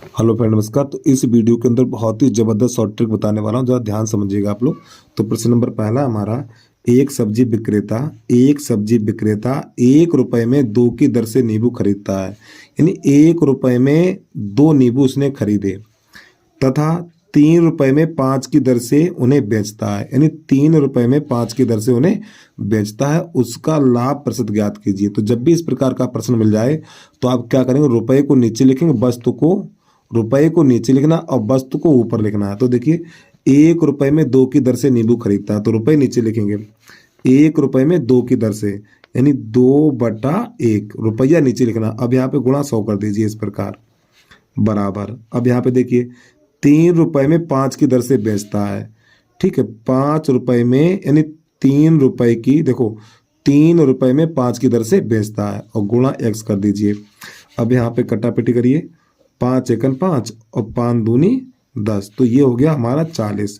Hello friend, नमस्कार। तो इस वीडियो के अंदर बहुत ही जबरदस्त शॉर्ट ट्रिक बताने वाला हूँ, जरा ध्यान समझिएगा आप लोग। तो प्रश्न नंबर पहला हमारा, एक सब्जी विक्रेता 1 रुपए में 2 की दर से नींबू खरीदता है। यानी 1 रुपए में 2 नींबू उसने खरीदे तथा 3 रुपए में 5 की दर से उन्हें बेचता है। यानी 3 रुपए में 5 की दर से उन्हें बेचता है, उसका लाभ प्रतिशत ज्ञात कीजिए। तो जब भी इस प्रकार का प्रश्न मिल जाए तो आप क्या करेंगे, रुपए को नीचे लिखेंगे, वस्तु को रुपए को नीचे लिखना और वस्तु को ऊपर लिखना है। तो देखिए, 1 रुपए में 2 की दर से नींबू खरीदता है, तो रुपए नीचे लिखेंगे। 1 रुपए में 2 की दर से यानी 2/1 रुपया नीचे लिखना। अब यहाँ पे गुणा 100 कर दीजिए इस प्रकार, बराबर। अब यहाँ पे देखिए, 3 रुपए में 5 की दर से बेचता है। ठीक है, 5 रुपए में यानी 3 रुपए की, देखो 3 रुपए में 5 की दर से बेचता है और गुणा x कर दीजिए। अब यहाँ पे कटापिटी करिए, 5 एकन 5 और 5 दूनी 10, तो ये हो गया हमारा 40।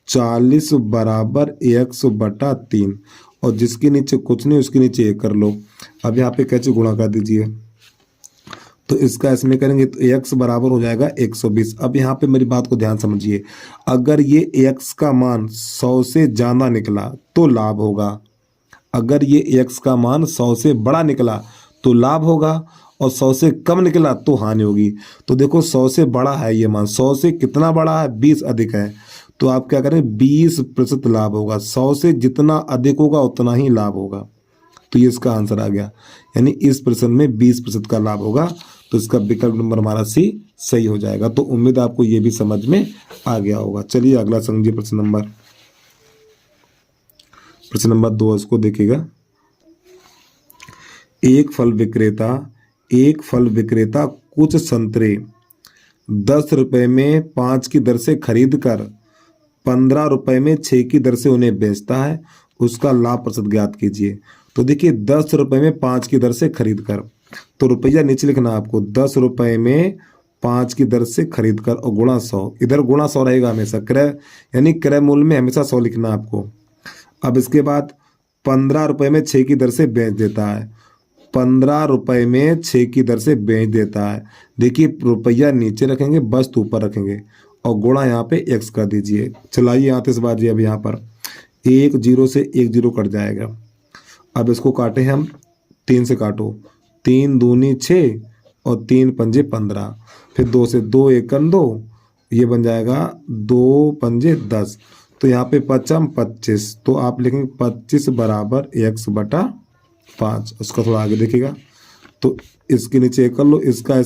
40 बराबर 100/3, और जिसके नीचे कुछ नहीं उसके नीचे 1 कर लो। अब यहाँ पे कैसे गुणा कर दीजिए, तो इसका इसमें करेंगे तो x बराबर हो जाएगा 120। अब यहाँ पे मेरी बात को ध्यान समझिए, अगर ये x का मान 100 से ज़्यादा निकला तो लाभ होगा, अगर ये x का मान 100 से बड़ा निकला तो लाभ होगा, और 100 से कम निकला तो हानि होगी। तो देखो 100 से बड़ा है ये मान, 100 से कितना बड़ा है, 20 अधिक है, तो आप क्या करें, 20% लाभ होगा। 100 से जितना अधिक होगा उतना ही लाभ होगा, तो ये इसका आंसर आ गया। यानी इस प्रश्न में 20% का लाभ होगा, तो इसका विकल्प नंबर हमारा सी सही हो जाएगा। तो उम्मीद आपको ये भी समझ में आ गया होगा। चलिए अगला समझिए, प्रश्न नंबर 2 इसको देखिएगा। एक फल विक्रेता कुछ संतरे 10 रुपए में 5 की दर से खरीद कर 15 रुपए में 6 की दर से उन्हें बेचता है, उसका लाभ प्रतिशत ज्ञात कीजिए। तो देखिए, 10 रुपए में 5 की दर से खरीद कर, तो रुपया नीचे लिखना आपको, 10 रुपए में 5 की दर से खरीद कर और गुणा 100, इधर गुणा 100 रहेगा हमेशा, क्रय यानी क्रय मूल्य में हमेशा 100 लिखना आपको। अब इसके बाद 15 रुपए में 6 की दर से बेच देता है, 15 रुपए में 6 की दर से बेच देता है। देखिए, रुपया नीचे रखेंगे, वस्तु ऊपर रखेंगे और गुणा यहाँ पे x कर दीजिए। चलाइए आतिशबाजी। अब यहाँ पर 1 0 से 1 0 कट जाएगा। अब इसको काटे हम 3 से, काटो, 3 दूनी 6 और 3 पंजे 15, फिर 2 से, 2 एकन 2, ये बन जाएगा 2 पंजे 10, तो यहाँ पे 5 25, तो आप लिखेंगे 25 बराबर x/5। उसका थोड़ा आगे देखिएगा, तो इसके नीचे 1 कर लो, इसका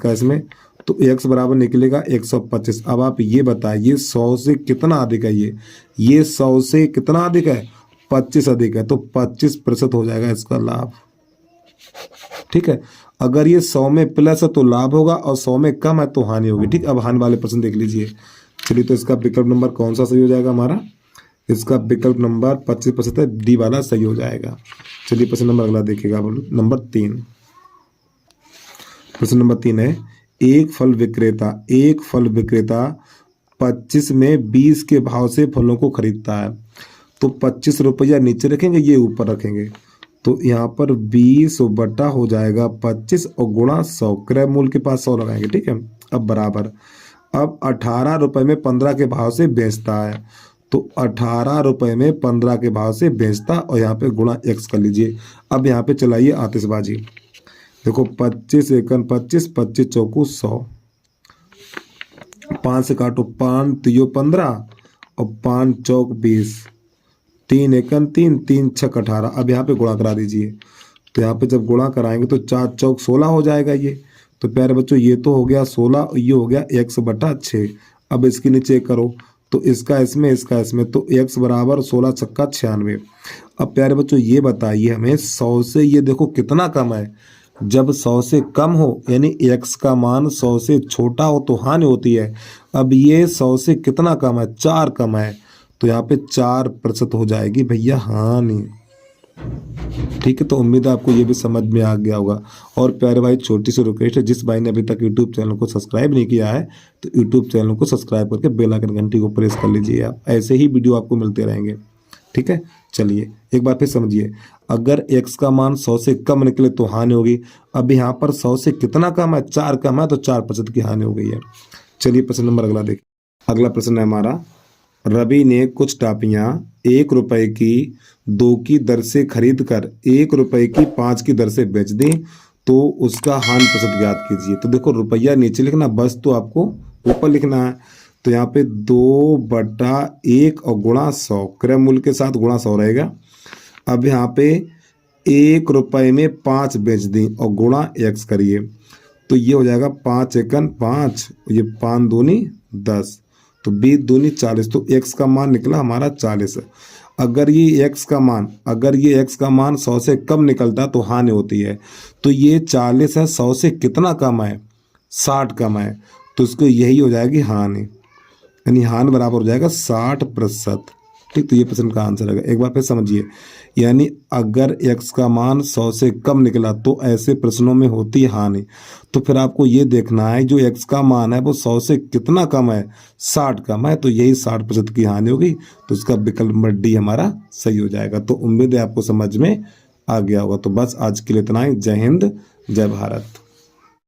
इसमें, तो x बराबर निकलेगा 125। अब आप ये बताइए 100 से कितना अधिक है, ये 100 से कितना अधिक है, 25 अधिक है, तो 25% हो जाएगा इसका लाभ। ठीक है, अगर ये 100 में प्लस है तो लाभ होगा और 100 में कम है तो हानि होगी। ठीक, अब हानि वाले प्रश्न देख लीजिए। चलिए, तो इसका विकल्प नंबर कौन सा सही हो जाएगा हमारा, इसका विकल्प नंबर 25% है, डी वाला सही हो जाएगा। चलिए प्रश्न नंबर अगला देखिएगा, नंबर 3। प्रश्न नंबर 3 है, एक फल विक्रेता 25 में 20 के भाव से फलों को खरीदता है। तो 25 रुपया नीचे रखेंगे, ये ऊपर रखेंगे, तो यहाँ पर 20 बटा हो जाएगा 25 और गुणा 100, क्रय मूल्य के पास 100 लगाएंगे। ठीक है, अब बराबर, अब 18 रुपए में 15 के भाव से बेचता है, तो 18 रुपए में 15 के भाव से बेचता, और यहाँ पे गुणा x कर लीजिए। अब यहाँ पे चलाइए आतिशबाजी। देखो, 25 एकन 25, 25 चौकू 100, 5 से काटो, 5 तियो 15 और 5 चौक 20, 3 एकन 3, 3 छक 18। अब यहाँ पे गुणा करा दीजिए, तो यहाँ पे जब गुणा कराएंगे तो 4 चौक 16 हो जाएगा ये। तो प्यारे बच्चों, ये तो हो गया 16 और ये हो गया x/6। अब इसके नीचे करो, तो इसका इसमें, तो x बराबर 16 छक्का 96। अब प्यारे बच्चों ये बताइए हमें, 100 से ये देखो कितना कम है, जब 100 से कम हो यानी x का मान 100 से छोटा हो तो हानि होती है। अब ये 100 से कितना कम है, 4 कम है, तो यहाँ पे 4% हो जाएगी भैया हानि। ठीक है, तो उम्मीद है आपको ये भी समझ में आ गया होगा। और प्यारे भाई, छोटी सी रिक्वेस्ट है, जिस भाई ने अभी तक यूट्यूब चैनल को सब्सक्राइब नहीं किया है तो यूट्यूब चैनल को सब्सक्राइब करके बेल आइकन घंटी को प्रेस कर लीजिए। आप ऐसे ही वीडियो आपको मिलते रहेंगे। ठीक है, चलिए एक बार फिर समझिए, अगर x का मान 100 से कम निकले तो हानि होगी। अब यहाँ पर 100 से कितना कम है, 4 कम है, तो 4% की हानि हो गई है। चलिए प्रश्न नंबर अगला देखिए। अगला प्रश्न है हमारा, रवि ने कुछ टाफियां 1 रुपए की 2 की दर से खरीद कर 1 रुपए की 5 की दर से बेच दी, तो उसका हानि प्रतिशत ज्ञात कीजिए। तो देखो रुपया नीचे लिखना, बस तो आपको ऊपर लिखना है। तो यहाँ पे 2/1 और गुणा 100, क्रय मूल्य के साथ गुणा 100 रहेगा। अब यहाँ पे 1 रुपए में 5 बेच दी और गुणा x करिए, तो ये हो जाएगा 5 एकन 5, ये 5 दूनी 10, तो 20 दूनी 40, तो x का मान निकला हमारा 40। अगर ये x का मान 100 से कम निकलता तो हानि होती है। तो ये 40 है, 100 से कितना कम है, 60 कम है, तो इसको यही हो जाएगी हानि, यानी हानि बराबर हो जाएगा 60%। ठीक, तो ये प्रश्न का आंसर है। एक बार फिर समझिए, यानी अगर x का मान 100 से कम निकला तो ऐसे प्रश्नों में होती है हानि। तो फिर आपको ये देखना है जो x का मान है वो 100 से कितना कम है, 60 कम है, तो यही 60% की हानि होगी। तो इसका विकल्प नंबर डी हमारा सही हो जाएगा। तो उम्मीद है आपको समझ में आ गया होगा। तो बस आज के लिए इतना ही। जय हिंद, जय भारत।